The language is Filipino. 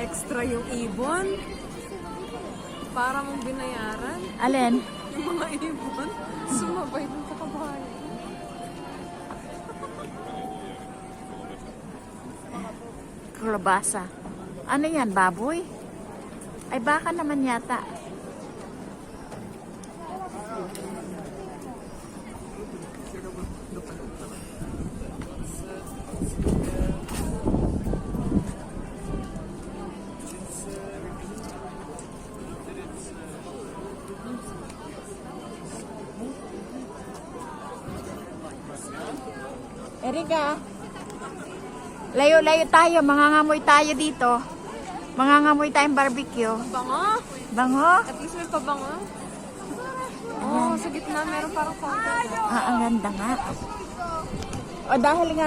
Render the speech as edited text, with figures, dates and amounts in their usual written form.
extra yung ibon. Para mong binayaran. Alin? Yung mga ibon, sumabay dun sa kabahay. Kalabasa. Ano yan, baboy? Ay, baka naman yata. Erika, layo-layo tayo, mangangamoy tayo dito. Mangangamoy tayong barbecue. Bango! Bango? At least may pabango. Oo, sa gitna meron parang fountain. Ah, ang ganda nga. O dahil nga